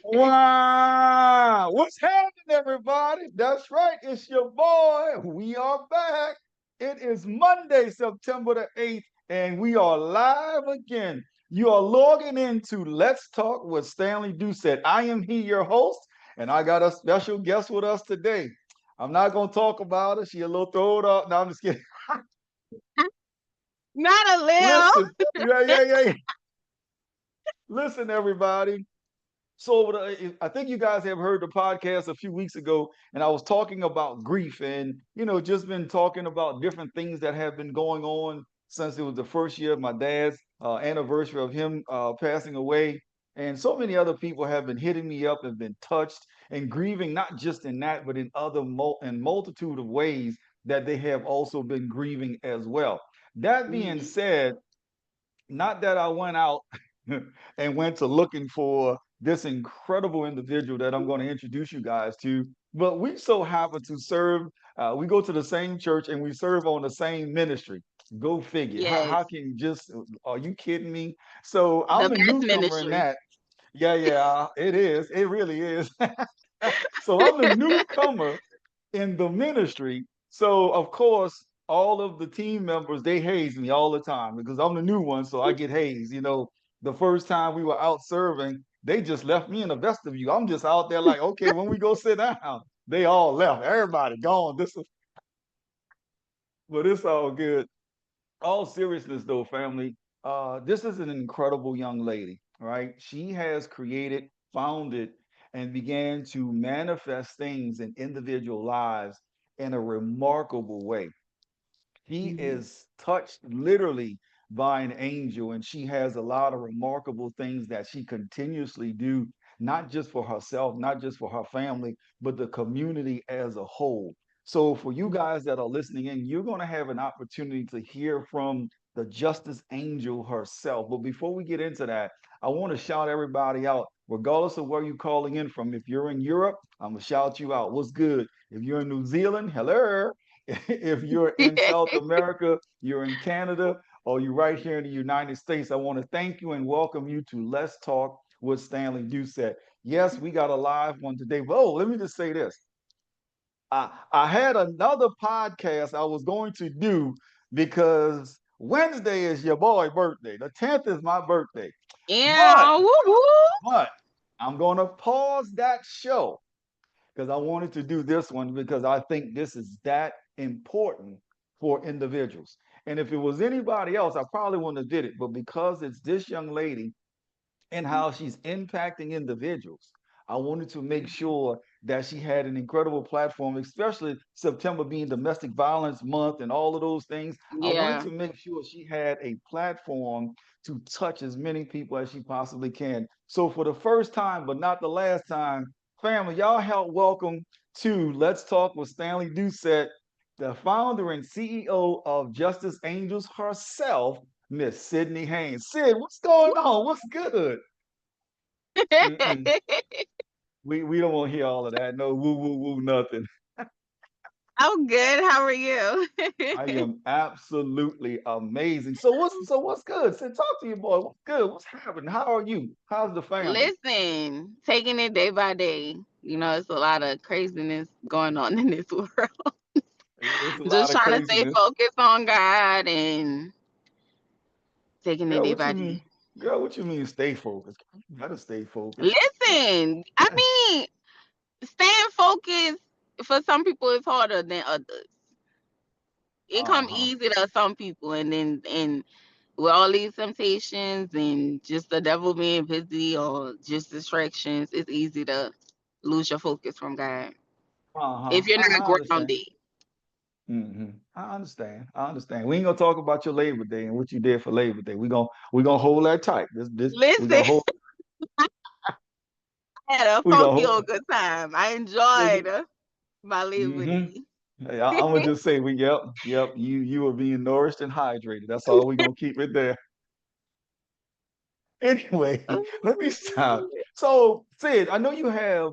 Wow. What's happening, everybody? That's right. It's your boy. We are back. It is Monday, September the 8th, and we are live again. You are logging into Let's Talk with Stanley Doucette. I am he, your host, and I got a special guest with us today. I'm not going to talk about her. She a little throwed up. No, I'm just kidding. Not a little. Listen. Yeah. Listen, everybody. So I think you guys have heard the podcast a few weeks ago, and I was talking about grief and, just been talking about different things that have been going on since it was the first year of my dad's anniversary of him passing away. And so many other people have been hitting me up and been touched and grieving, not just in that, but in other in multitude of ways that they have also been grieving as well. That being Mhm. said, not that I went out and went to looking for this incredible individual that I'm going to introduce you guys to, but we so happen to serve. We go to the same church and we serve on the same ministry. Go figure. How Yes, can you just? Are you kidding me? So I'm the the best newcomer in ministry. that. Yeah, it is. It really is. So I'm the newcomer in the ministry. So of course, all of the team members they haze me all the time because I'm the new one, so I get hazed. The first time we were out serving, they just left me in the vestibule. I'm just out there like, okay, when we go sit down, they all left. Everybody gone. But it's all good. All seriousness though, family, this is an incredible young lady, right? She has created, founded, and began to manifest things in individual lives in a remarkable way. She Mhm. is touched literally by an angel, and she has a lot of remarkable things that she continuously do, not just for herself, not just for her family, but the community as a whole. So for you guys that are listening in, you're going to have an opportunity to hear from the justice angel herself. But before we get into that, I want to shout everybody out, regardless of where you're calling in from. If you're in Europe, I'm going to shout you out. What's good? If you're in New Zealand, hello. If you're in South America, you're in Canada, or you're right here in the United States, I want to thank you and welcome you to Let's Talk with Stanley Doucette. Yes, we got a live one today. But let me just say this. I had another podcast I was going to do because Wednesday is your boy birthday. The 10th is my birthday. But, Yeah, woo woo. but I'm going to pause that show because I wanted to do this one because I think this is that important for individuals. And if it was anybody else, I probably wouldn't have did it. But because it's this young lady and how she's impacting individuals, I wanted to make sure that she had an incredible platform, especially September being Domestic Violence Month and all of those things. I wanted Yeah. to make sure she had a platform to touch as many people as she possibly can. So, for the first time, but not the last time, family, y'all help welcome to Let's Talk with Stanley Doucette, the founder and CEO of Justice Angels herself, Miss Sydnee Haynes. Sid, what's going on? What's good? Mm-mm. We don't want to hear all of that. No woo woo woo nothing. I'm good. How are you? I am absolutely amazing. So what's good? Sid, talk to your boy. What's good? What's happening? How are you? How's the family? Listen, taking it day by day. It's a lot of craziness going on in this world. It's a lot Just of trying to stay craziness. focused on God and taking it Girl, day what by you mean? day. Girl, what you mean stay focused? You gotta stay focused. Listen, I mean, staying focused for some people is harder than others. It come Uh-huh. easy to some people, and with all these temptations and just the devil being busy or just distractions, it's easy to lose your focus from God Uh-huh. if you're not I understand. grounded. I understand. I understand. We ain't gonna talk about your Labor Day and what you did for Labor Day. We gonna hold that tight. This we Listen, gonna hold I had a we gonna funky hold. old good time. I enjoyed my Labor Mm-hmm. Day. Hey, I'm gonna just say yep. You are being nourished and hydrated. That's all we gonna keep it there. Anyway, let me stop. So, Sid, I know you have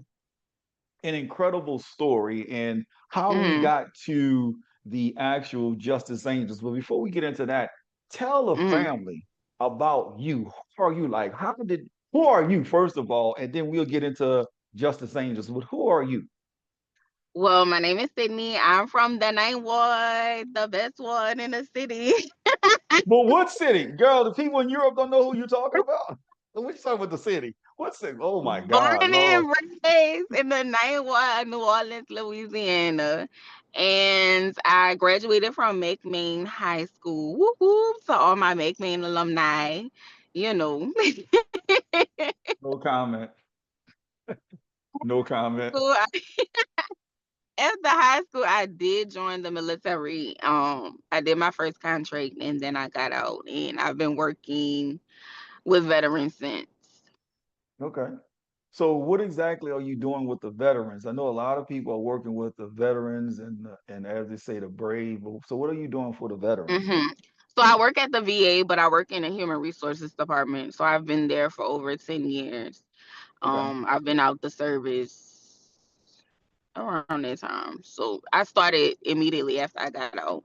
an incredible story in how we Mm, got to the actual Justice Angels. But before we get into that, tell the mm. family about you. Who are you like? How did Who are you, first of all, and then we'll get into Justice Angels. But who are you? Well, my name is Sydney. I'm from the ninth ward, the best one in the city. But what city? Girl, the people in Europe don't know who you're talking about. What you talking about the city? What city? Oh my Born God, Lord. and raised in the ninth ward, New Orleans, Louisiana. And I graduated from McMain High School. Whoop whoop to all my McMain alumni. You know. No comment. No comment. So after high school, I did join the military. I did my first contract and then I got out, and I've been working with veterans since. Okay. So what exactly are you doing with the veterans? I know a lot of people are working with the veterans and as they say, the brave. So what are you doing for the veterans? hmm So I work at the VA, but I work in the human resources department. So I've been there for over 10 years. Okay. I've been out the service around that time. So I started immediately after I got out,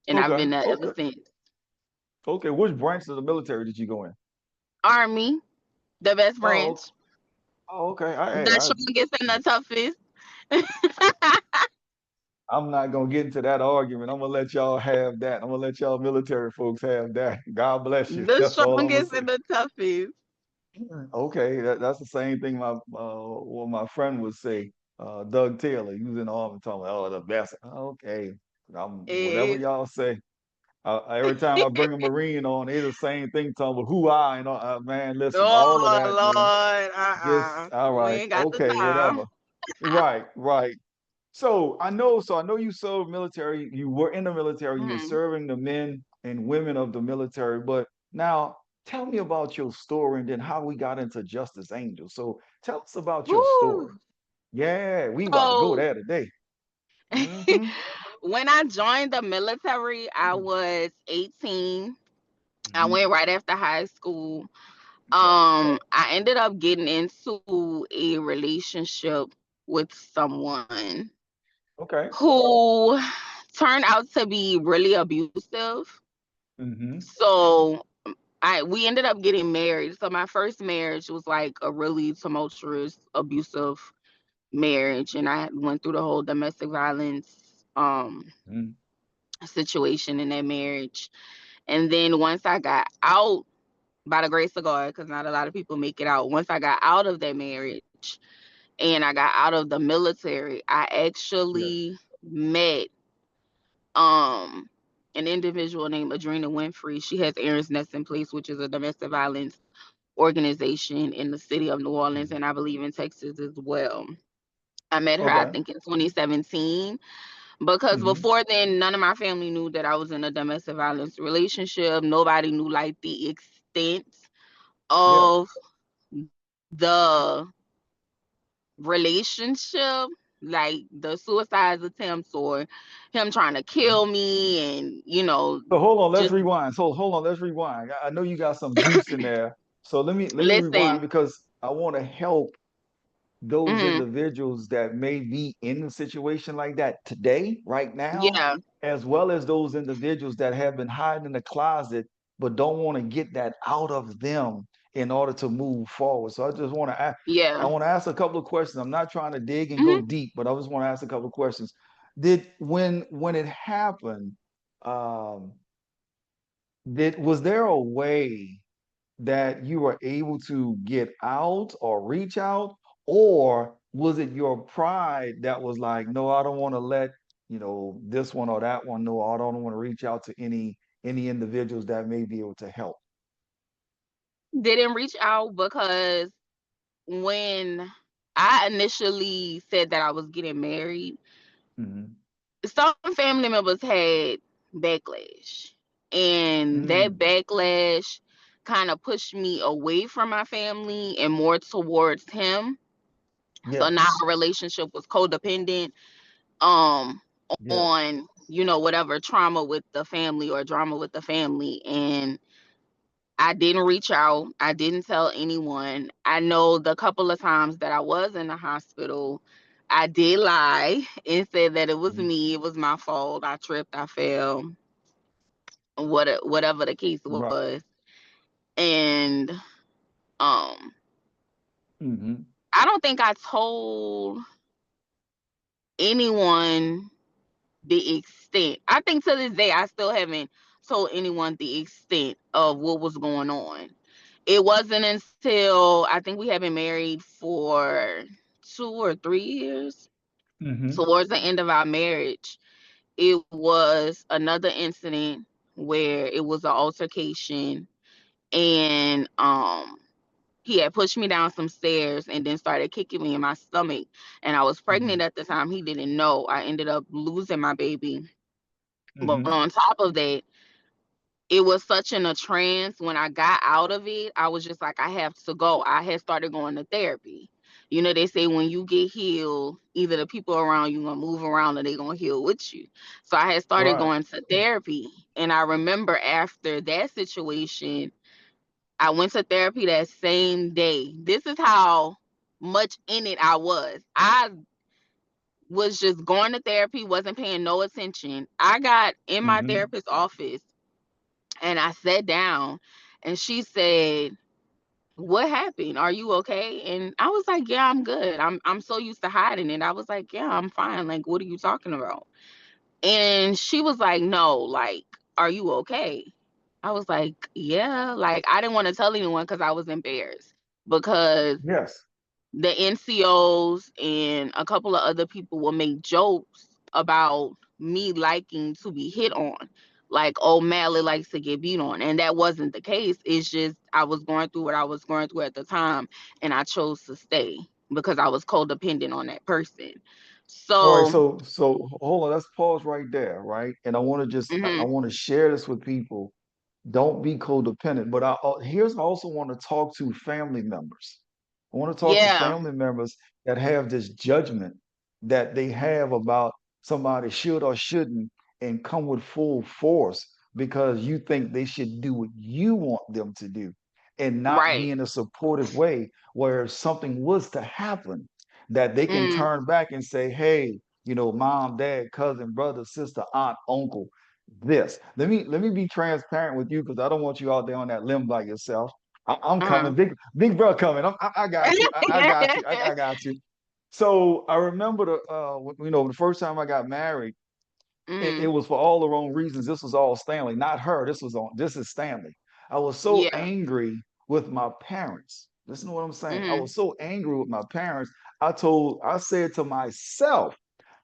and I've Okay. been there ever Okay. since. Okay. Which branch of the military did you go in? Army, the best Oh, branch, oh, okay. the strongest and the toughest. I'm not gonna get into that argument. I'm gonna let y'all have that. I'm gonna let y'all military folks have that. God bless you. The That's all I'm gonna strongest say. and the toughest. Okay, that's the same thing my what my friend would say. Doug Taylor, he was in the army talking about, oh, the best. Okay, whatever Eh. y'all say. Every time I bring a Marine on, it's the same thing talking about who I and man, listen, all of Oh that, man. Lord, Just all we right, ain't got the okay, whatever. time. Right, right. So I know you served military, you were in the military, you were Mhm. serving the men and women of the military, but now tell me about your story and then how we got into Justice Angel. So tell us about your Woo. story. Yeah, we about to go So there today. Mm-hmm. when I joined the military, I was 18. I Mm-hmm. went right after high school. Okay. I ended up getting into a relationship with someone Okay. who turned out to be really abusive. Mm-hmm. So we ended up getting married. So my first marriage was like a really tumultuous, abusive marriage, and I went through the whole domestic violence Mm-hmm. situation in that marriage. And then once I got out, by the grace of God, because not a lot of people make it out. Once I got out of that marriage and I got out of the military, I Yes. actually met um an individual named Adrena Winfrey. She has Aaron's Nest in Place, which is a domestic violence organization in the city of New Orleans, Mhm. and I believe in Texas as well. I met her, I Okay. think, in 2017, because Mm-hmm. before then, none of my family knew that I was in a domestic violence relationship. Nobody knew like the extent Yeah. of the relationship, like the suicide attempts or him trying to Mhm. kill me, and So hold on, let's just rewind. So hold on, let's rewind. I know you got some juice in there. So let me rewind listen. because I want to help those Hmm. individuals that may be in a situation like that today, right now, Yeah. as well as those individuals that have been hiding in the closet but don't want to get that out of them in order to move forward. So I Yeah. want to ask a couple of questions. I'm not trying to dig and go Hmm. deep, but I just want to ask a couple of questions. Did when it happened, um, did was there a way that you were able to get out or reach out, or was it your pride that was like, no, I don't want to let this one or that one know, I don't want to reach out to any individuals that may be able to help? Didn't reach out because when I initially said that I was getting married, Hmm. some family members had backlash, and that Mm. backlash kind of pushed me away from my family and more towards him. So now Yes. our relationship was codependent um Yes. on whatever trauma with the family or drama with the family. And I didn't reach out. I didn't tell anyone. I know the couple of times that I was in the hospital, I did lie and said that it was Mhm. me. It was my fault. I tripped. I fell. Whatever the case Right. was. And Um, Hmm. I don't think I told anyone the extent. I think to this day I still haven't told anyone the extent of what was going on. It wasn't until I think we had been married for 2 or 3 years. Hmm. Towards the end of our marriage, it was another incident where it was an altercation, and he had pushed me down some stairs and then started kicking me in my stomach, and I was pregnant Hmm. at the time. He didn't know. I ended up losing my baby. But Hmm. on top of that, it was such in a trance. When I got out of it, I was just like, I have to go. I had started going to therapy. You know, they say when you get healed, either the people around you gonna move around or they gonna heal with you. So I had started Right. going to therapy. And I remember after that situation, I went to therapy that same day. This is how much in it I was. I was just going to therapy, wasn't paying no attention. I got in my Hmm. therapist's office and I sat down, and she said, "What happened? Are you okay?" And I was like, "Yeah, I'm good. I'm so used to hiding it." I was like, "Yeah, I'm fine. Like, what are you talking about?" And she was like, "No, like, are you okay?" I was like, "Yeah." Like, I didn't want to tell anyone because I was embarrassed, because Yes. the NCOs and a couple of other people will make jokes about me liking to be hit on. Like, oh, Mally likes to get beat on. And that wasn't the case. It's just I was going through what I was going through at the time, and I chose to stay because I was codependent on that person. All right, So, so hold on, let's pause right there, right? And I want to I mhm, want to share this with people. Don't be codependent. But I also want to talk to family members. I want to talk to yeah, family members that have this judgment that they have about somebody should or shouldn't and come with full force because you think they should do what you want them to do and not right. be in a supportive way where if something was to happen that they can Mm, turn back and say, hey, mom, dad, cousin, brother, sister, aunt, uncle, this. Let me be transparent with you because I don't want you out there on that limb by yourself. I'm uh-huh. coming, big bro coming. I got you. I got you. I got you. So I remember the first time I got married, it Mm, was for all the wrong reasons. This was all Stanley, not her. This is Stanley. I was so yeah. angry with my parents. Listen to what I'm saying. I Mm, was so angry with my parents. I said to myself,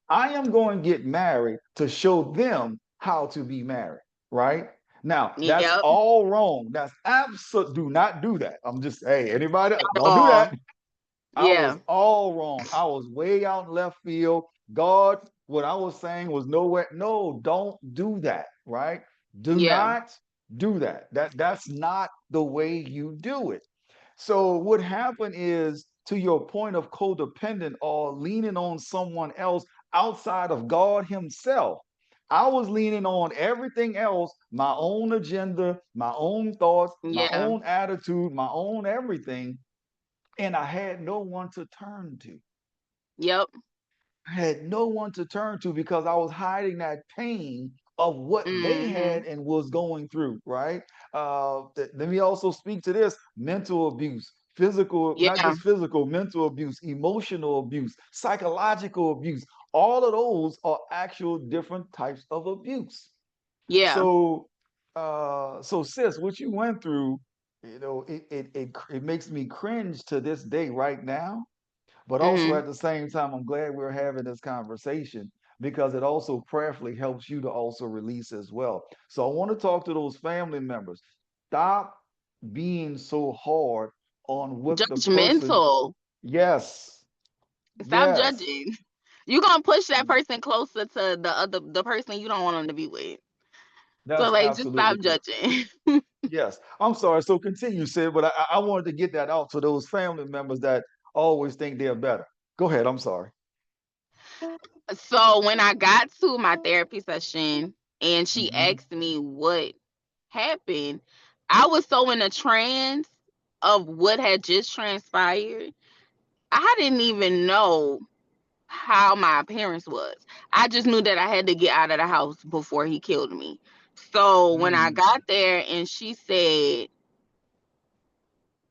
I am going to get married to show them how to be married, right? Now, that's yep. all wrong. That's absolute. Do not do that. I'm just, hey, anybody, don't do Oh, that. I was yeah. all wrong. I was way out in left field. God, what I was saying was nowhere. No, don't do that, right? Do Yeah. not do that. That's not the way you do it. So what happened is to your point of codependent or leaning on someone else outside of God himself. I was leaning on everything else, my own agenda, my own thoughts, my Yeah. own attitude, my own everything, and I had no one to turn to. Yep. I had no one to turn to because I was hiding that pain of what they had Mhm. and was going through, right? Let me also speak to this mental abuse, physical, not Yeah. just physical, mental abuse, emotional abuse, psychological abuse. All of those are actual different types of abuse. Yeah. So, sis, what you went through, it makes me cringe to this day right now, but also Mhm. at the same time, I'm glad we're having this conversation because it also prayerfully helps you to also release as well. So I want to talk to those family members. Stop being so hard on what the person. Judgmental. Yes, Stop yes, judging. You gonna push that person closer to the person you don't want them to be with. So that's like, just stop absolutely correct. judging. Yes, I'm sorry. So continue, Sid, but I wanted to get that out to those family members that always think they're better. Go ahead. I'm sorry. So when I got to my therapy session and she Hmm. asked me what happened, I was so in a trance of what had just transpired. I didn't even know how my appearance was. I just knew that I had to get out of the house before he killed me. So when I Mm. got there and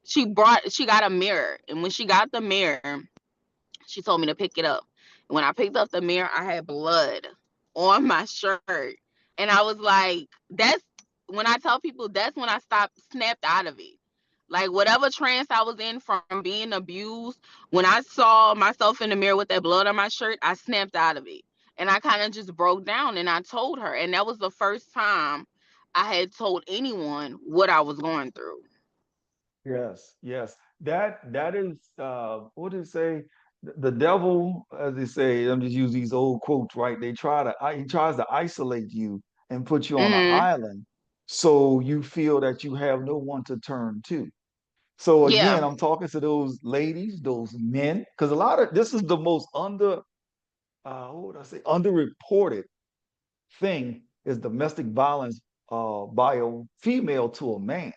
She got a mirror, and when she got the mirror, she told me to pick it up. And when I picked up the mirror, I had blood on my shirt. And I was like, that's when I tell people, that's when I stopped, snapped out of it. Like, whatever trance I was in from being abused, when I saw myself in the mirror with that blood on my shirt, I snapped out of it. And I kind of just broke down and I told her. And that was the first time I had told anyone what I was going through. Yes, yes. That is what did it say? The devil, as they say, I'm just use these old quotes, right? He tries to isolate you and put you on an Mhm. island so you feel that you have no one to turn to. So Yeah. again, I'm talking to those ladies, those men, because a lot of this is the most what would I say, underreported thing is domestic violence by a female to a man.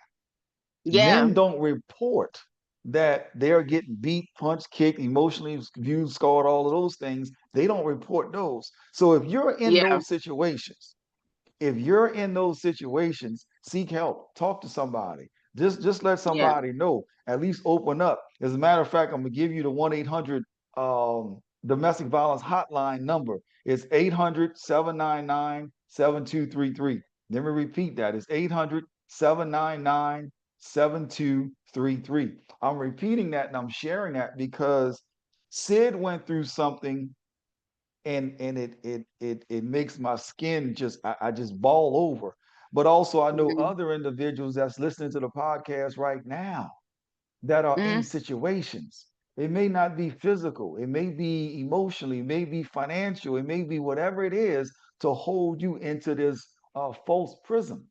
Yeah. Men don't report that they're getting beat, punched, kicked, emotionally abused, scarred, all of those things. They don't report those. So Yeah. if you're in those situations, seek help, talk to somebody. Just let Yeah. somebody know. At least open up. As a matter of fact, I'm gonna give you the 1-800 domestic violence hotline number. It's 800-799-7233. Let me repeat that. It's 800-799-7233. I'm repeating that and I'm sharing that because Sid went through something and it makes my skin I just ball over. But also I know Mhm. other individuals that's listening to the podcast right now that are in Mhm. situations. It may not be physical, it may be emotionally, it may be financial, it may be whatever it is to hold you into this false prison,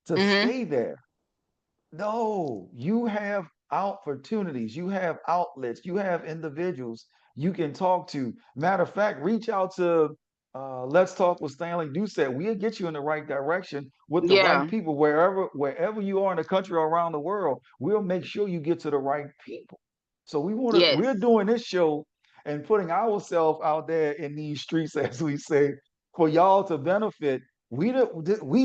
to Mhm. stay there. No, you have opportunities, you have outlets, you have individuals you can talk to. Matter of fact, reach out to Let's Talk with Stanley Doucette. We'll get you in the right direction with the right Yeah. people wherever you are in the country or around the world. We'll make sure you get to the right people. So we're Yes. doing this show and putting ourselves out there in these streets, as we say, for y'all to benefit. We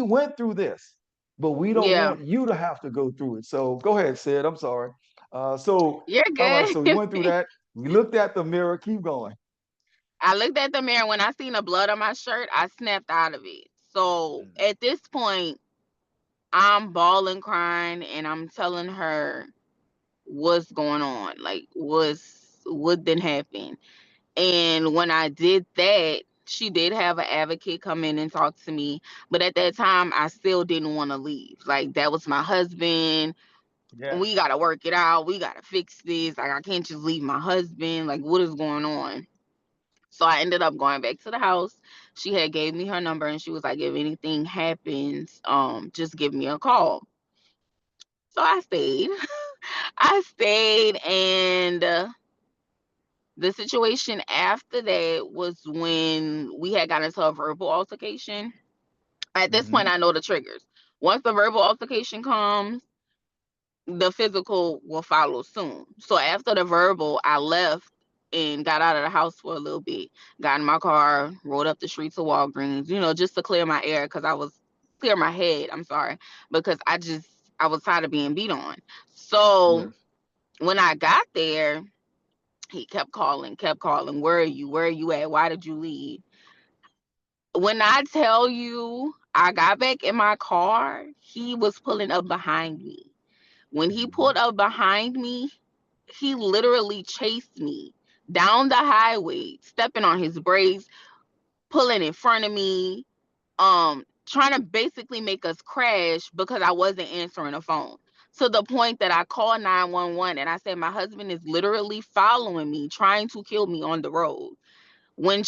went through this, but we don't Yeah. want you to have to go through it. So go ahead, Sid. I'm sorry. You're All right. good. So we went through that. We looked at the mirror. Keep going. I looked at the mirror. When I seen the blood on my shirt, I snapped out of it. So at this point, I'm bawling, crying, and I'm telling her what's going on, like what didn't happen. And when I did that, she did have an advocate come in and talk to me. But at that time, I still didn't want to leave. Like, that was my husband. We Yes. got to work it out. We got to fix this. Like, I can't just leave my husband. Like, what is going on? So I ended up going back to the house. She had gave me her number and she was like, if anything happens, just give me a call. So I stayed. I stayed, and the situation after that was when we had got into a verbal altercation. At this point, Mm-hmm. I know the triggers. Once the verbal altercation comes, the physical will follow soon. So after the verbal, I left and got out of the house for a little bit. Got in my car, rode up the street to Walgreens, just to clear my air because I was clear my head. I'm sorry, because I was tired of being beat on. So Yes. when I got there, he kept calling, kept calling. Where are you? Where are you at? Why did you leave? When I tell you I got back in my car, he was pulling up behind me. When he Mm-hmm. pulled up behind me, he literally chased me down the highway, stepping on his brakes, pulling in front of me, trying to basically make us crash because I wasn't answering the phone. To the point that I called 911 and I said, my husband is literally following me, trying to kill me on the road. When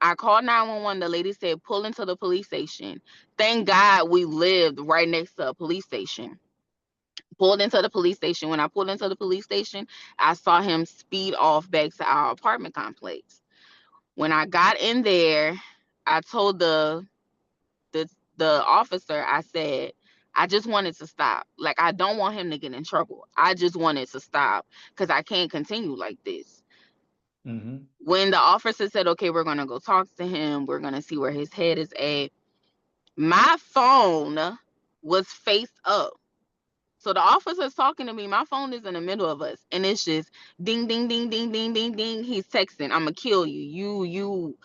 I called 911, the lady said, pull into the police station. Thank God we lived right next to a police station. Pulled into the police station. When I pulled into the police station, I saw him speed off back to our apartment complex. When I got in there, I told the the officer, I said, I just wanted to stop. Like, I don't want him to get in trouble. I just wanted to stop because I can't continue like this. Mm-hmm. When the officer said, okay, we're going to go talk to him, we're going to see where his head is at, my phone was face up. So the officer's talking to me. My phone is in the middle of us, and it's just ding, ding, ding, ding, ding, ding, ding. He's texting. I'ma kill you. You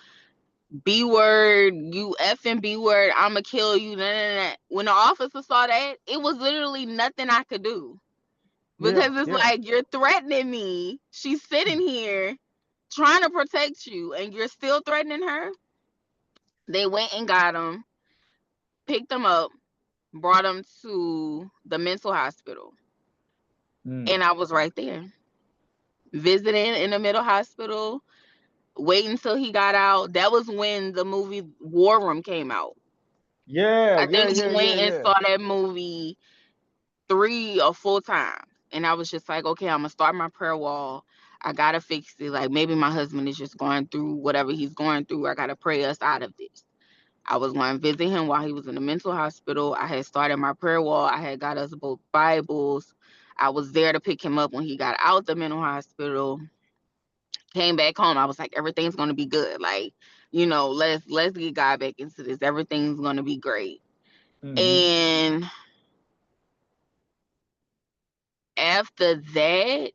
B word. You effing B word. I'ma kill you. Nah, nah, nah. When the officer saw that, it was literally nothing I could do Yeah. because it's Yeah. like you're threatening me. She's sitting here trying to protect you, and you're still threatening her. They went and got him, picked him up, brought him to the mental hospital, Mm. and I was right there visiting in the mental hospital, waiting until he got out. That was when the movie War Room came out. Yeah. I Yeah. think Yeah. we Yeah. went and Yeah. saw that movie 3 or 4 times. And I was just like, okay, I'm gonna start my prayer wall. I gotta fix it. Like maybe my husband is just going through whatever he's going through. I gotta pray us out of this. I was going to visit him while he was in the mental hospital. I had started my prayer wall. I had got us both Bibles. I was there to pick him up when he got out the mental hospital. Came back home. I was like, everything's gonna be good. Like, let's get God back into this. Everything's gonna be great. Mm-hmm. And after that,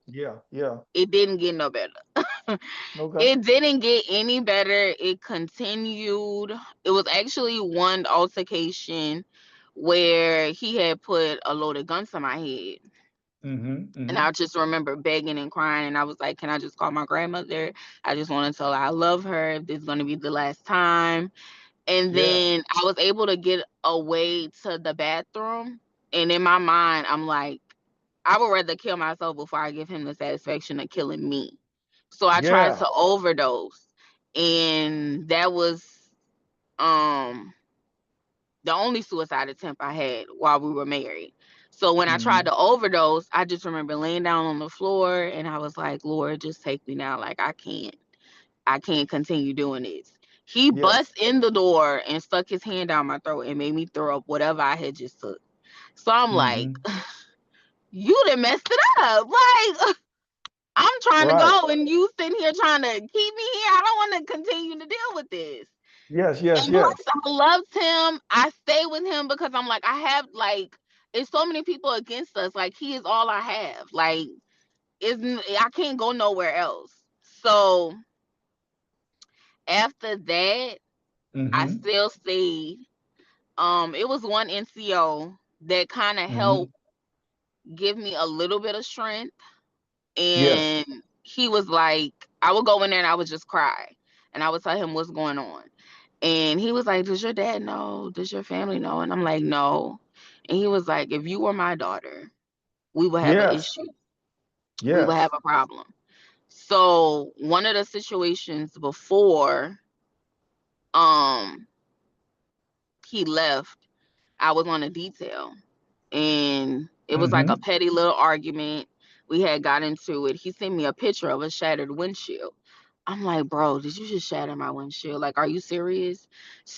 Yeah. Yeah. it didn't get no better. Okay. It didn't get any better. It continued. It was actually one altercation where he had put a loaded gun to my head. Mm-hmm. And Mm-hmm. I just remember begging and crying. And I was like, can I just call my grandmother? I just want to tell her I love her. If this is going to be the last time. And Yeah. then I was able to get away to the bathroom. And in my mind, I'm like, I would rather kill myself before I give him the satisfaction of killing me. So I tried Yeah. to overdose. And that was um the only suicide attempt I had while we were married. So when I tried Mm-hmm. to overdose, I just remember laying down on the floor and I was like, Lord, just take me now. Like I can't continue doing this. He Yes. bust in the door and stuck his hand down my throat and made me throw up whatever I had just took. So I'm like, Mm-hmm. you done messed it up. Like I'm trying to Right. go and you sitting here trying to keep me here. I don't want to continue to deal with this. Yes. Yes. And Yes. plus, I loved him. I stay with him because I'm like, I have like, it's so many people against us. Like, he is all I have. Like, isn't I can't go nowhere else. So after that, I Mm-hmm. still stayed. It was one NCO that kind of Mm-hmm. helped give me a little bit of strength. Yes. And he was like, I would go in there and I would just cry. And I would tell him what's going on. And he was like, does your dad know? Does your family know? And I'm like, no. And he was like, if you were my daughter, we would have an Yes. issue. We would have Yes. a problem. So one of the situations before um he left, I was on a detail and it was like a Mm-hmm. petty little argument. We had got into it. He sent me a picture of a shattered windshield. I'm like, bro, did you just shatter my windshield? Like, are you serious?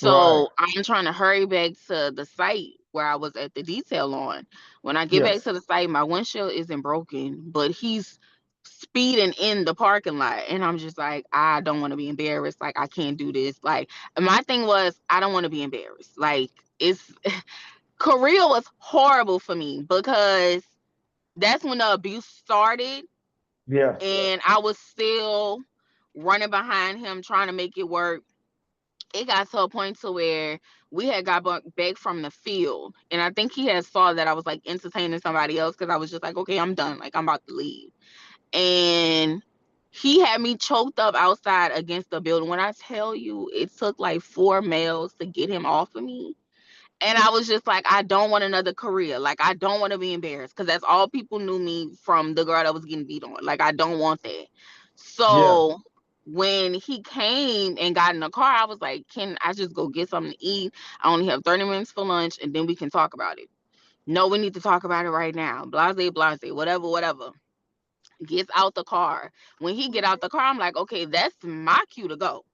Right. So I'm trying to hurry back to the site where I was at the detail on. When I get back Yes. to the site, my windshield isn't broken, but he's speeding in the parking lot. And I'm just like, I don't want to be embarrassed. Like, I can't do this. Like, my thing was, I don't want to be embarrassed. Like, it's Korea was horrible for me because that's when the abuse started Yes. and I was still running behind him trying to make it work. It got to a point to where we had got back from the field, and I think he had saw that I was like entertaining somebody else because I was just like, okay, I'm done, like I'm about to leave, and he had me choked up outside against the building. When I tell you, it took like 4 males to get him off of me. And I was just like, I don't want another career. Like, I don't want to be embarrassed because that's all people knew me from the girl that was getting beat on. Like, I don't want that. Yeah. So when he came and got in the car, I was like, can I just go get something to eat? I only have 30 minutes for lunch and then we can talk about it. No, we need to talk about it right now. Blase, blase, whatever, whatever. Gets out the car. When he get out the car, I'm like, okay, that's my cue to go.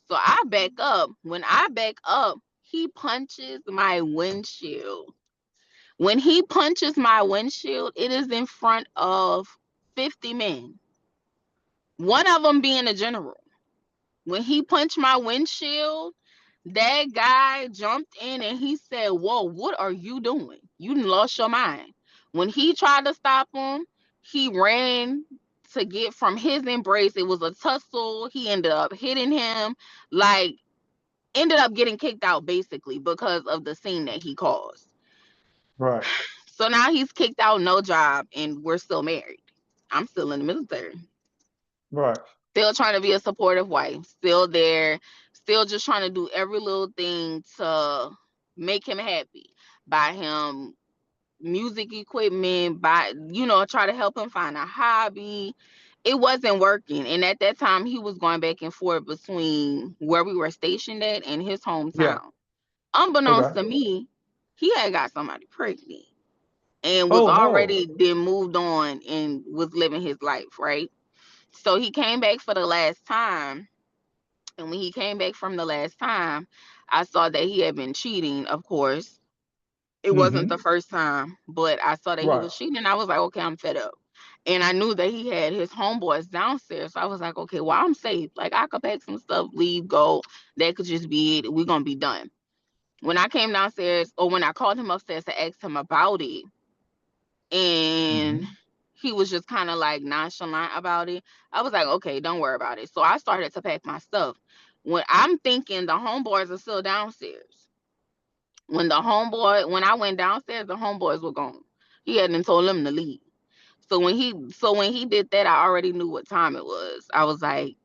So I back up. When I back up, he punches my windshield. When he punches my windshield, it is in front of 50 men. One of them being a general. When he punched my windshield, that guy jumped in and he said, whoa, what are you doing? You done lost your mind. When he tried to stop him, he ran to get from his embrace. It was a tussle. He ended up hitting him, like ended up getting kicked out basically because of the scene that he caused. Right. So now he's kicked out, no job, and we're still married. I'm still in the military. Right. Still trying to be a supportive wife. Still there. Still just trying to do every little thing to make him happy. Buy him music equipment, try to help him find a hobby. It wasn't working. And at that time, he was going back and forth between where we were stationed at and his Yeah. hometown. Unbeknownst Okay. to me, he had got somebody pregnant and was Oh no. already then moved on and was living his life, right? So he came back for the last time. And when he came back from the last time, I saw that he had been cheating, of course. It wasn't Mm-hmm. the first time, but I saw that he Right. was cheating. And I was like, okay, I'm fed up. And I knew that he had his homeboys downstairs. So I was like, okay, well, I'm safe. Like, I could pack some stuff, leave, go. That could just be it. We're going to be done. When I came downstairs, or when I called him upstairs to ask him about it, and Mm-hmm. he was just kind of like nonchalant about it, I was like, okay, don't worry about it. So I started to pack my stuff. When I'm thinking the homeboys are still downstairs. When I went downstairs, the homeboys were gone. He hadn't told them to leave. So when he did that, I already knew what time it was. I was like,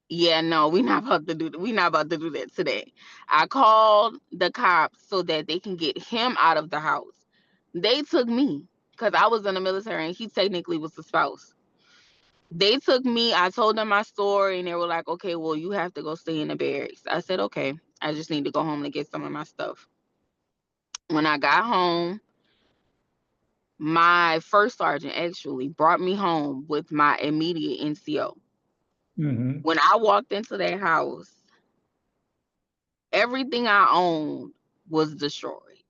yeah, no, we not about to do that today. I called the cops so that they can get him out of the house. They took me because I was in the military and he technically was the spouse. They took me. I told them my story and they were like, okay, well, you have to go stay in the barracks. I said, okay, I just need to go home to get some of my stuff. When I got home, my first sergeant actually brought me home with my immediate NCO. Mm-hmm. When I walked into that house, everything I owned was destroyed.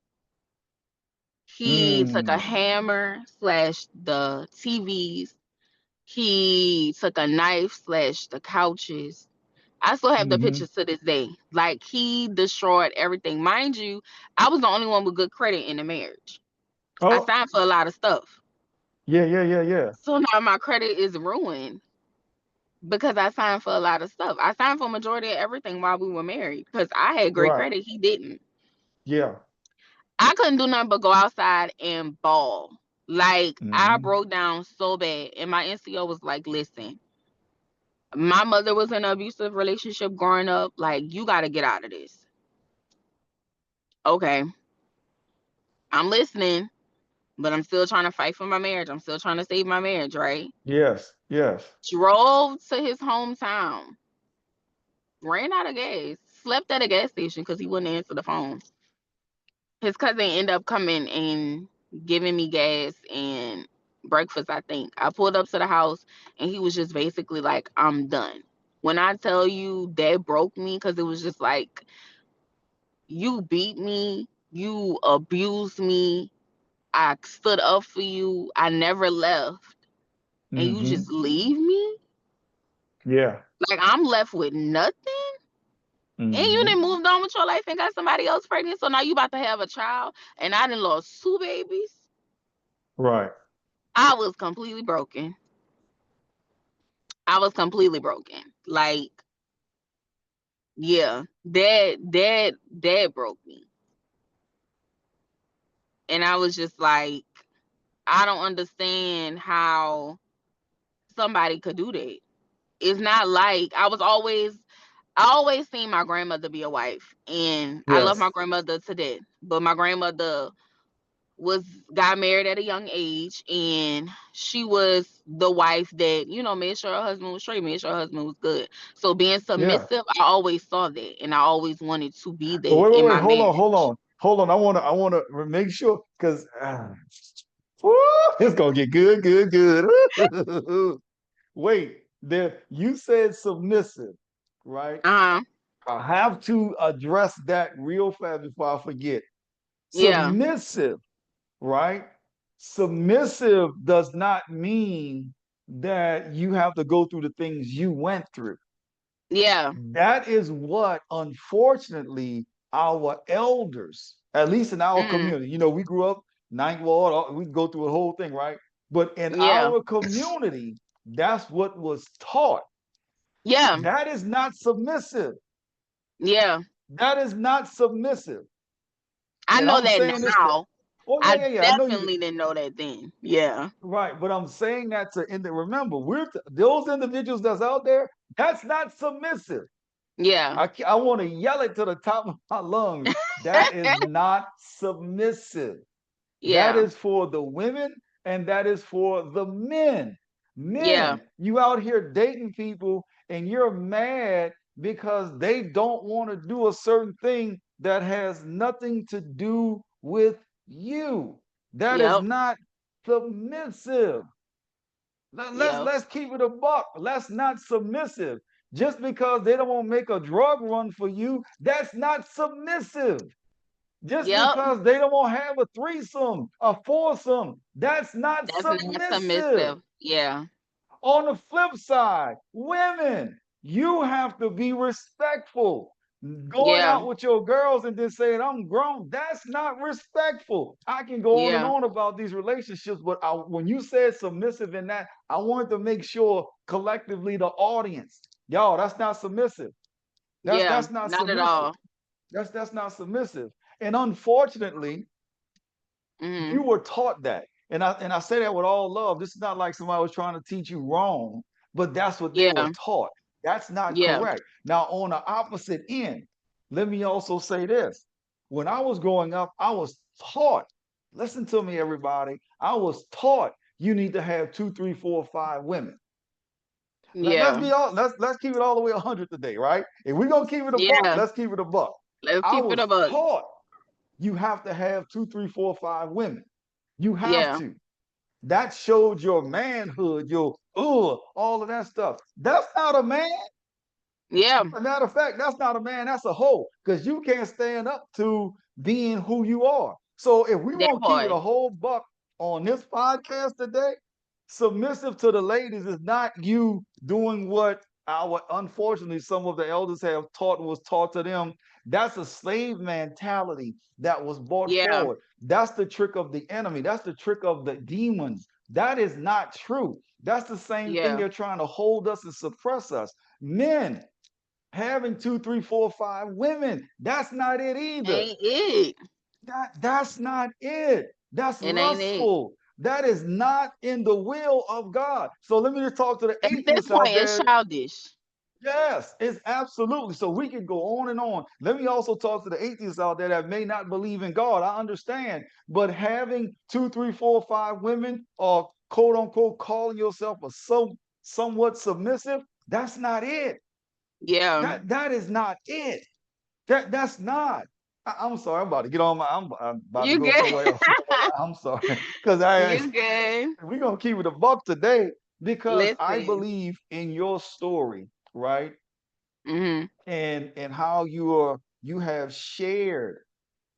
He took a Mm. hammer, slashed the TVs. He took a knife, slashed the couches. I still have the Mm-hmm. pictures to this day. Like, he destroyed everything. Mind you, I was the only one with good credit in the marriage. I Oh, signed for a lot of stuff. yeah, yeah, yeah, yeah. So now my credit is ruined because I signed for a lot of stuff. I signed for majority of everything while we were married because I had great Right. credit. He didn't. Yeah. I couldn't do nothing but go outside and ball. Like, I Mm-hmm. broke down so bad. And my NCO was like, listen, my mother was in an abusive relationship growing up. Like, you got to get out of this. Okay, I'm listening, but I'm still trying to fight for my marriage. I'm still trying to save my marriage, right? Yes. Yes. Drove to his hometown, ran out of gas, slept at a gas station because he wouldn't answer the phone. His cousin ended up coming and giving me gas and breakfast, I think. I pulled up to the house and he was just basically like, I'm done. When I tell you that broke me, because it was just like, you beat me, you abused me, I stood up for you, I never left, and you Mm-hmm. just leave me? Yeah. Like, I'm left with nothing? And you Mm-hmm. done moved on with your life and got somebody else pregnant, so now you about to have a child, and I done lost two babies? Right. I was completely broken. I was completely broken. Like, yeah, that broke me. And I was just like, I don't understand how somebody could do that. It's not like I always seen my grandmother be a wife, and I love Yes. my grandmother to death. But my grandmother was got married at a young age, and she was the wife that made sure her husband was straight, made sure her husband was good. So being Yeah. submissive, I always saw that, and I always wanted to be But that wait, wait, in wait. my Hold on, hold marriage. on, hold on. I wanna make sure because it's gonna get good, good, good. Wait, there. You said submissive, right? Uh-huh. I have to address that real fast before I forget. Yeah. Submissive, right? Submissive does not mean that you have to go through the things you went through. Yeah. That is what, unfortunately, our elders, at least in our Mm. community, we grew up ninth ward. We go through a whole thing, right? But in Yeah. our community, that's what was taught. Yeah. That is not submissive. Yeah. That is not submissive. I And know I'm that saying this to, now. oh yeah, I yeah, yeah. I know you do. definitely didn't know that then. Yeah. Right, but I'm saying that to and remember, those individuals that's out there. That's not submissive. Yeah. I want to yell it to the top of my lungs. That is not submissive. That Yeah. is for the women and that is for the men. Yeah. Men, you out here dating people and you're mad because they don't want to do a certain thing that has nothing to do with you. That is Yep. not submissive. Yep. Let's keep it a buck. Let's not submissive. Just because they don't want to make a drug run for you, that's not submissive. Just Yep. because they don't want to have a threesome, a foursome, that's not That's not submissive. submissive. Yeah. On the flip side, women, you have to be respectful. Going Yeah. out with your girls and then saying, I'm grown, that's not respectful. I can go on and Yeah. on about these relationships, but when you said submissive in that, I wanted to make sure collectively the audience, y'all, that's not submissive. Yeah. That's not Not at submissive. all. That's not submissive. And unfortunately, you Mhm. were taught that. And I say that with all love. This is not like somebody was trying to teach you wrong, but that's what they were Yeah. taught. That's not Yeah. correct. Now, on the opposite end, let me also say this. When I was growing up, I was taught, listen to me, everybody. I was taught you need to have two, three, four, five women. Let's Yeah. be all let's keep it all the way 100 today, right? If we're gonna keep it a buck, Yeah. let's keep it a buck. Let's I keep it was a buck. taught you have to have two, three, four, five women. You have Yeah. to. That showed your manhood, your all of that stuff. That's not a man. Yeah. As a matter of fact, that's not a man, that's a hoe. Because you can't stand up to being who you are. So if we That want to keep it part. a whole buck on this podcast today, submissive to the ladies is not you doing what our unfortunately some of the elders have taught was taught to them. That's a slave mentality that was brought Yeah. forward. That's the trick of the enemy. That's the trick of the demons. That is not true. That's the same thing Yeah. they're trying to hold us and suppress us. Men, having two, three, four, five women. That's not it either. Ain't it? That's not it. That's It ain't it. lustful. That is not in the will of God. So let me just talk to the At this atheists point, out it's there. childish. Yes, it's absolutely. So we can go on and on. Let me also talk to the atheists out there that may not believe in God. I understand. But having two, three, four, five women or quote unquote calling yourself a somewhat submissive, that's not it. Yeah. That is not it. That's not. I'm sorry. I'm about to get on my. I'm about to You go good? somewhere else. I'm sorry, because I You good? we're gonna keep it a buck today because I Listen. believe in your story, right? Mhm. And how you have shared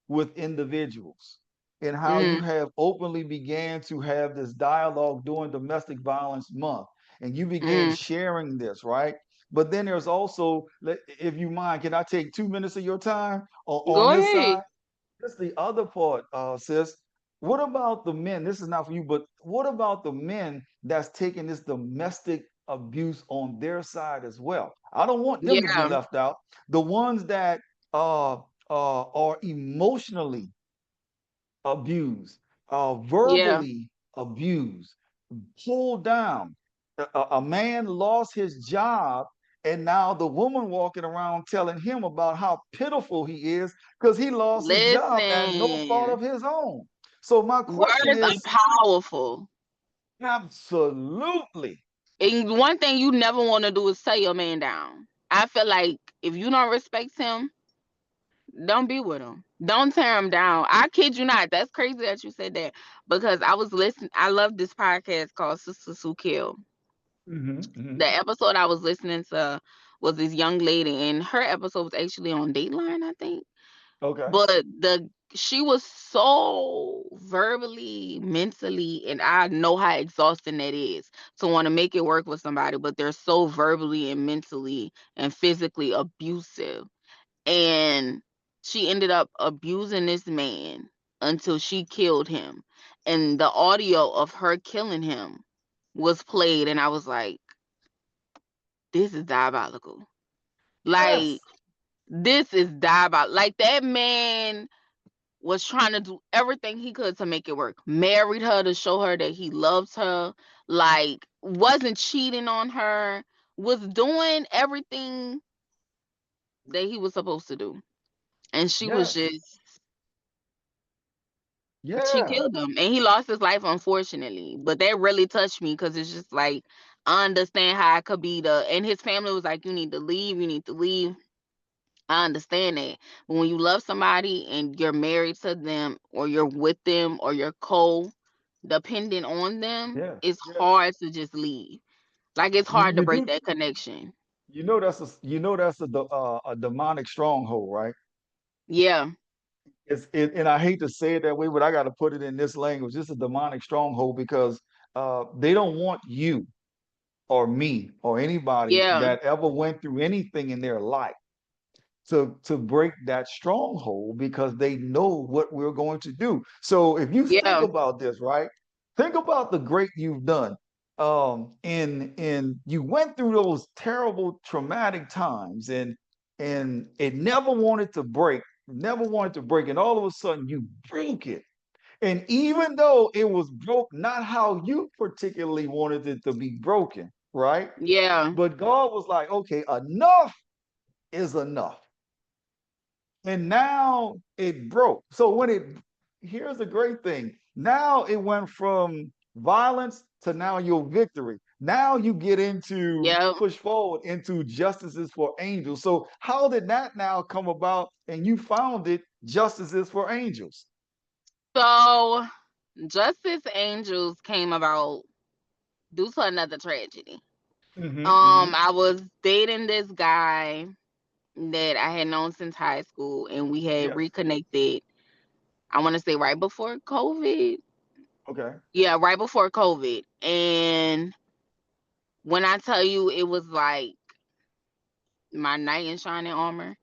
with individuals and how you Mhm. have openly began to have this dialogue during domestic violence month and you began Mhm. sharing this, right? But then there's also, if you mind, can I take 2 minutes of your time on Go this ahead. side? This is the other part, sis. What about the men? This is not for you, but what about the men that's taking this domestic abuse on their side as well? I don't want them to be Yeah. left out. The ones that uh, are emotionally abused, Yeah. verbally abused, pulled down. A man lost his job, and now the woman walking around telling him about how pitiful he is because he lost his job at no fault Listen. of his own. So my question Words are is powerful. absolutely. And one thing you never want to do is tear your man down. I feel like if you don't respect him, don't be with him. Don't tear him down. I kid you not. That's crazy that you said that because I was listening. I love this podcast called Sisters Who Kill. Hmm. The episode I was listening to was this young lady, and her episode was actually on Dateline, I think. Okay. But she was so verbally, mentally, and I know how exhausting that is to want to make it work with somebody, but they're so verbally and mentally and physically abusive. And she ended up abusing this man. until she killed him. And the audio of her killing him was played, and I was like, this is diabolical. Like, Yes. this is diabolical. Like, that man was trying to do everything he could to make it work. Married her to show her that he loves her, like, wasn't cheating on her, was doing everything that he was supposed to do. And she was Yes. just, she Yeah. killed him, and he lost his life, unfortunately. But that really touched me because it's just like, I understand how it could be and his family was like, you need to leave, you need to leave. I understand that. But when you love somebody and you're married to them, or you're with them, or you're dependent on them, Yeah. it's Yeah. hard to just leave. Like, it's You hard to you break do that connection. a demonic stronghold, right? Yeah, And I hate to say it that way, but I got to put it in this language. This is a demonic stronghold because they don't want you or me or anybody yeah, that ever went through anything in their life to break that stronghold because they know what we're going to do. So if you think yeah, about this, right? Think about the great you've done. And you went through those terrible traumatic times and it never wanted to break, never wanted to break, and all of a sudden you broke it. And even though it was broke, not how you particularly wanted it to be broken, right? yeah, But God was like, okay, enough is enough. And now it broke. So here's the great thing. Now it went from violence to now your victory. Now you get into yeah. push forward into justices for angels. So how did that now come about? And you found it justices for angels. So, Justice Angels came about due to another tragedy. Mm-hmm. I was dating this guy that I had known since high school, and we had Yes. reconnected. I want to say right before COVID. Okay. Yeah, right before COVID. And when I tell you, it was like my knight in shining armor.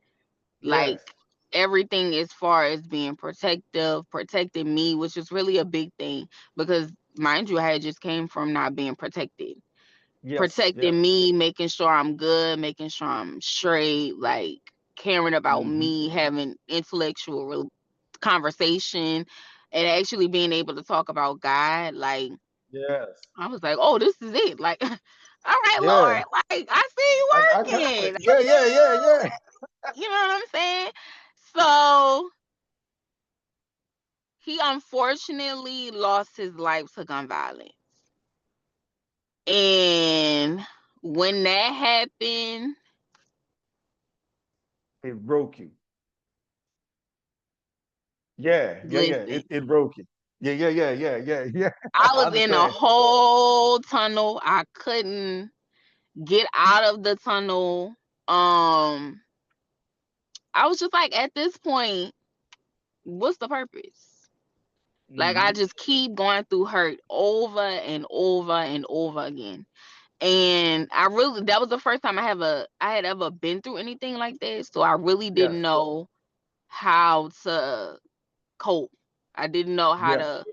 Like, Yes. everything as far as being protective, protecting me, which is really a big thing because, mind you, I had just came from not being protected. Yes. Protecting Yes. me, making sure I'm good, making sure I'm straight, like caring about Mm-hmm. me, having intellectual conversation, and actually being able to talk about God. Like, Yes. I was like, oh, this is it. Like, all right, Yeah. Lord, like, I see I you got it. working. Yeah. Yeah. Yeah. Yeah. You know what I'm saying? So he unfortunately lost his life to gun violence. And when that happened, It broke you. Yeah, yeah, yeah. listen, It broke you. Yeah, yeah, yeah, yeah, yeah, yeah. I I was in a understand. whole tunnel. I couldn't get out of the tunnel. Um, I was just like, at this point, what's the purpose? Like, I Hmm. just keep going through hurt over and over and over again. And that was the first time I had ever been through anything like that. So I really didn't Yes, know how to cope. I didn't know how yes. to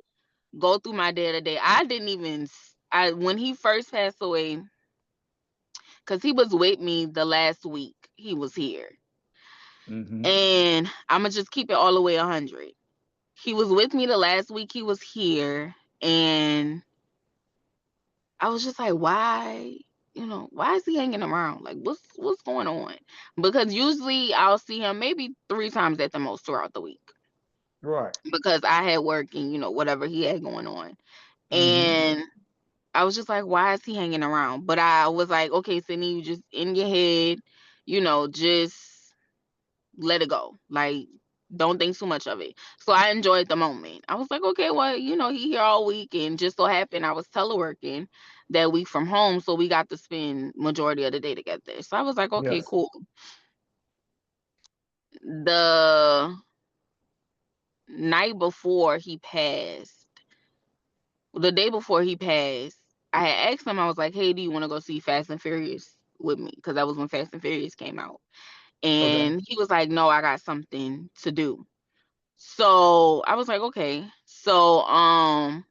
go through my day to day. I didn't even I when he first passed away, because he was with me the last week he was here. Hmm. And I'ma just keep it all the way 100. He was with me the last week he was here, and I was just like, why? Why is he hanging around? Like, what's going on? Because usually I'll see him maybe 3 times at the most throughout the week, Right. because I had work and whatever he had going on. Hmm. And I was just like, why is he hanging around? But I was like, okay, Sydnee, you just in your head, just let it go. Like, don't think too much of it. So I enjoyed the moment. I was like, okay, well, he here all week, and just so happened I was teleworking that week from home, so we got to spend majority of the day together. So I was like, okay, Yes. cool. The night before he passed, the day before he passed, I had asked him, I was like, hey, do you want to go see Fast and Furious with me? Because that was when Fast and Furious came out. Okay. And he was like, no, I got something to do. So I was like, okay. So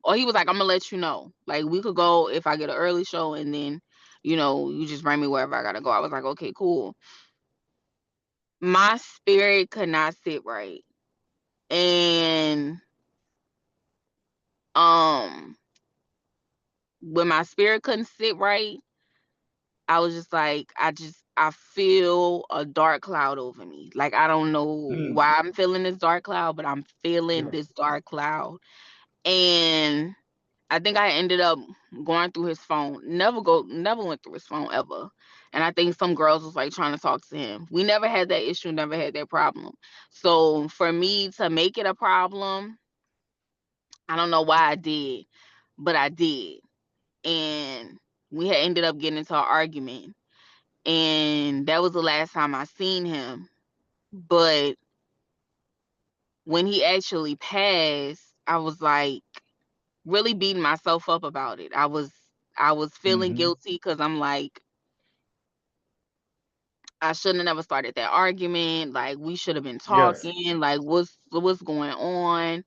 or he was like, I'm gonna let you know. Like we could go if I get an early show, and then, you just bring me wherever I gotta go. I was like, okay, cool. My spirit could not sit right. And um when my spirit couldn't sit right, I was just like, I feel a dark cloud over me. Like I don't know Mm, why I'm feeling this dark cloud, but I'm feeling yes. this dark cloud. And I think I ended up going through his phone. Never went through his phone ever. And I think some girls was like trying to talk to him. We never had that issue, never had that problem. So for me to make it a problem, I don't know why I did, but I did. And we had ended up getting into an argument. And that was the last time I seen him. But when he actually passed, I was like really beating myself up about it. I was feeling Hmm. guilty because I'm like, I shouldn't have never started that argument. Like we should have been Yes. talking. Like what's going on?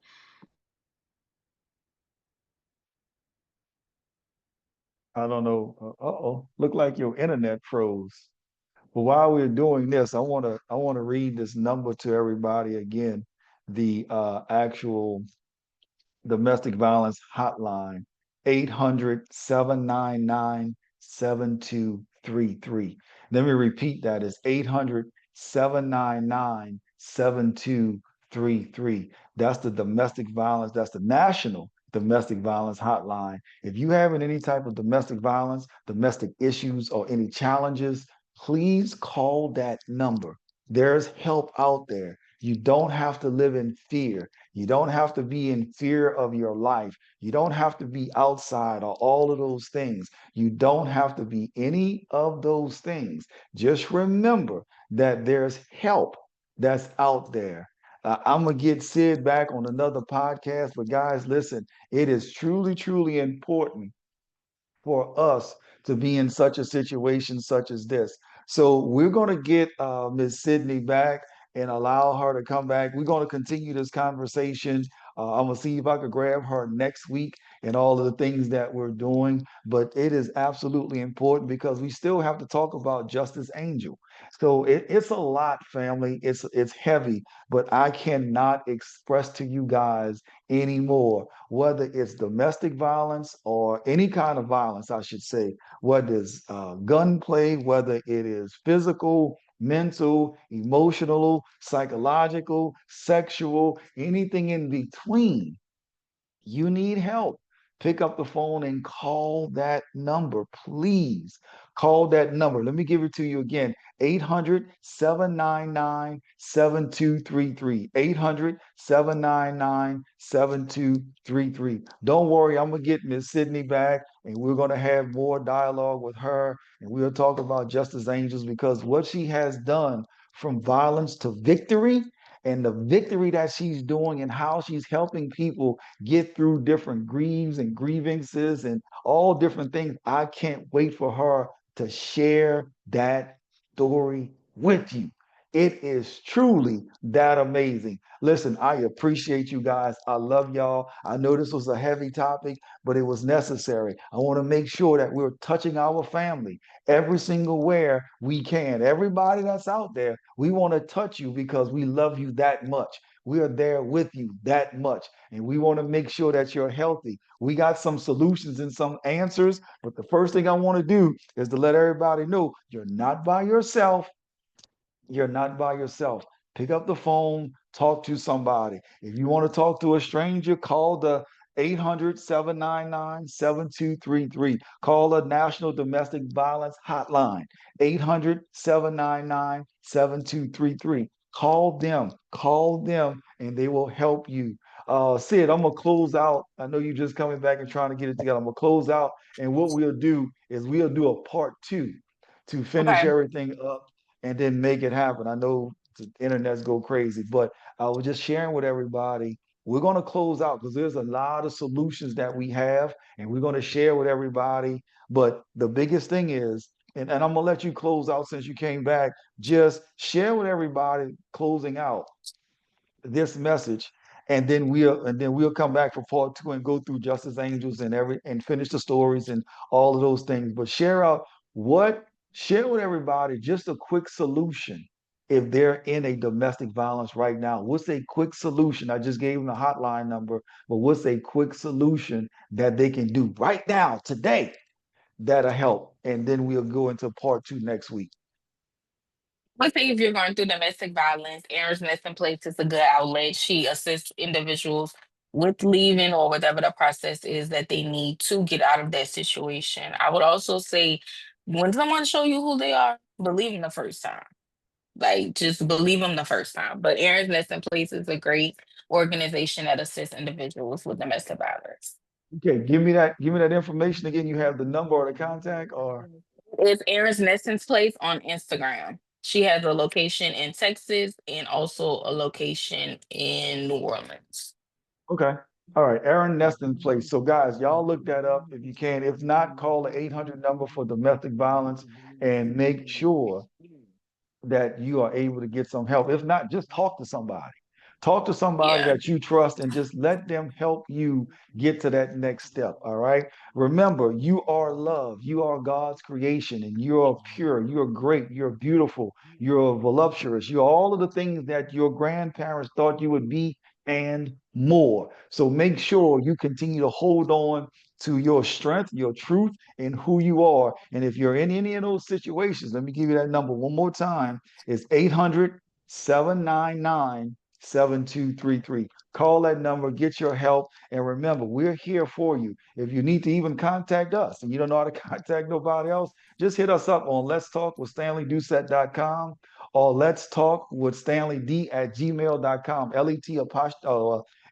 I don't know. Uh-oh. Look like your internet froze. But while we're doing this, I want to read this number to everybody again. The actual domestic violence hotline, 800-799-7233. Let me repeat that. It's 800-799-7233. That's the domestic violence, that's the national domestic violence hotline. If you having any type of domestic violence, domestic issues, or any challenges, please call that number. There's help out there. You don't have to live in fear. You don't have to be in fear of your life. You don't have to be outside or all of those things. You don't have to be any of those things. Just remember that there's help that's out there. I'm going to get Sid back on another podcast, but guys, listen, it is truly, truly important for us to be in such a situation such as this. So we're going to get Ms. Sydney back and allow her to come back. We're going to continue this conversation. I'm going to see if I could grab her next week and all of the things that we're doing. But it is absolutely important because we still have to talk about Justice Angel. So it's a lot, family. It's heavy, but I cannot express to you guys anymore, whether it's domestic violence or any kind of violence, I should say, whether it's gunplay, whether it is physical, mental, emotional, psychological, sexual, anything in between. You need help, pick up the phone and call that number, please. Call that number. Let me give it to you again: 800-799-7233. 800-799-7233. Don't worry, I'm going to get Miss Sydney back and we're going to have more dialogue with her and we'll talk about Justice Angels because what she has done from violence to victory and the victory that she's doing and how she's helping people get through different grieves and grievances and all different things. I can't wait for her to share that story with you. It is truly that amazing. Listen, I appreciate you guys. I love y'all. I know this was a heavy topic, but it was necessary. I want to make sure that we're touching our family every single where we can. Everybody that's out there, we want to touch you because we love you that much. We are there with you that much. And we want to make sure that you're healthy. We got some solutions and some answers. But the first thing I want to do is to let everybody know you're not by yourself. You're not by yourself. Pick up the phone, talk to somebody. If you want to talk to a stranger, call the 800-799-7233. Call the National Domestic Violence Hotline, 800-799-7233. Call them, and they will help you. Sid, I'm gonna close out. I know you're just coming back and trying to get it together. I'm gonna close out, and what we'll do is we'll do a part two to finish Okay. everything up and then make it happen. I know the internet's go crazy, but I was just sharing with everybody. We're going to close out because there's a lot of solutions that we have, and we're going to share with everybody. But the biggest thing is, and I'm going to let you close out since you came back, just share with everybody closing out this message, and then we'll come back for part two and go through Justice Angels and every and finish the stories and all of those things. But what share with everybody just a quick solution if they're in a domestic violence right now. What's a quick solution? I just gave them the hotline number, but what's a quick solution that they can do right now, today, that'll help? And then we'll go into part two next week. One thing, if you're going through domestic violence, Aaron's Nesting Place is a good outlet. She assists individuals with leaving or whatever the process is that they need to get out of that situation. I would also say when someone show you who they are, believe them the first time. Like just believe them the first time. But Aaron's Nesting Place is a great organization that assists individuals with domestic violence. Okay, give me that information again. You have the number or the contact or It's Aaron's Nesting Place on Instagram. She has a location in Texas and also a location in New Orleans. okay. All right, Aaron Neston Place. So, guys, y'all look that up if you can. If not, call the 800 number for domestic violence and make sure that you are able to get some help. If not, just talk to somebody. Talk to somebody Yeah. that you trust and just let them help you get to that next step. All right. Remember, you are loved. You are God's creation and you're pure. You're great. You're beautiful. You're voluptuous. You're all of the things that your grandparents thought you would be and more. So make sure you continue to hold on to your strength, your truth, and who you are. And if you're in any of those situations, let me give you that number one more time. It's 800 799 7233. Call that number, get your help. And remember, we're here for you. If you need to even contact us and you don't know how to contact nobody else, just hit us up on Let's Talk with StanleyDoucette.com or Let's Talk with StanleyD at gmail.com.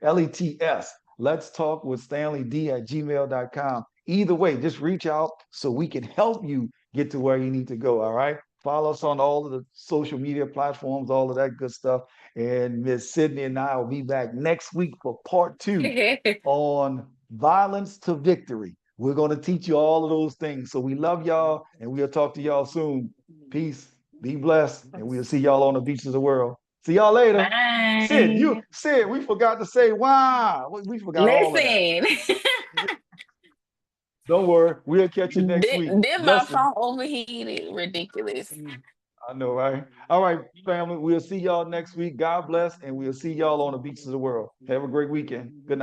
LETS. Let's Talk with StanleyD at gmail.com. Either way, just reach out so we can help you get to where you need to go. All right. Follow us on all of the social media platforms, all of that good stuff. And Miss Sydney and I will be back next week for part two on violence to victory. We're going to teach you all of those things. So we love y'all and we'll talk to y'all soon. Peace. Be blessed. And we'll see y'all on the beaches of the world. See y'all later. Bye. Sid, we forgot to say wow. We forgot all of that. Listen, Don't worry. We'll catch you next week. did my Blessings. phone overheated? Ridiculous. I know, right? All right, family. We'll see y'all next week. God bless, and we'll see y'all on the beaches of the world. Have a great weekend. Good night.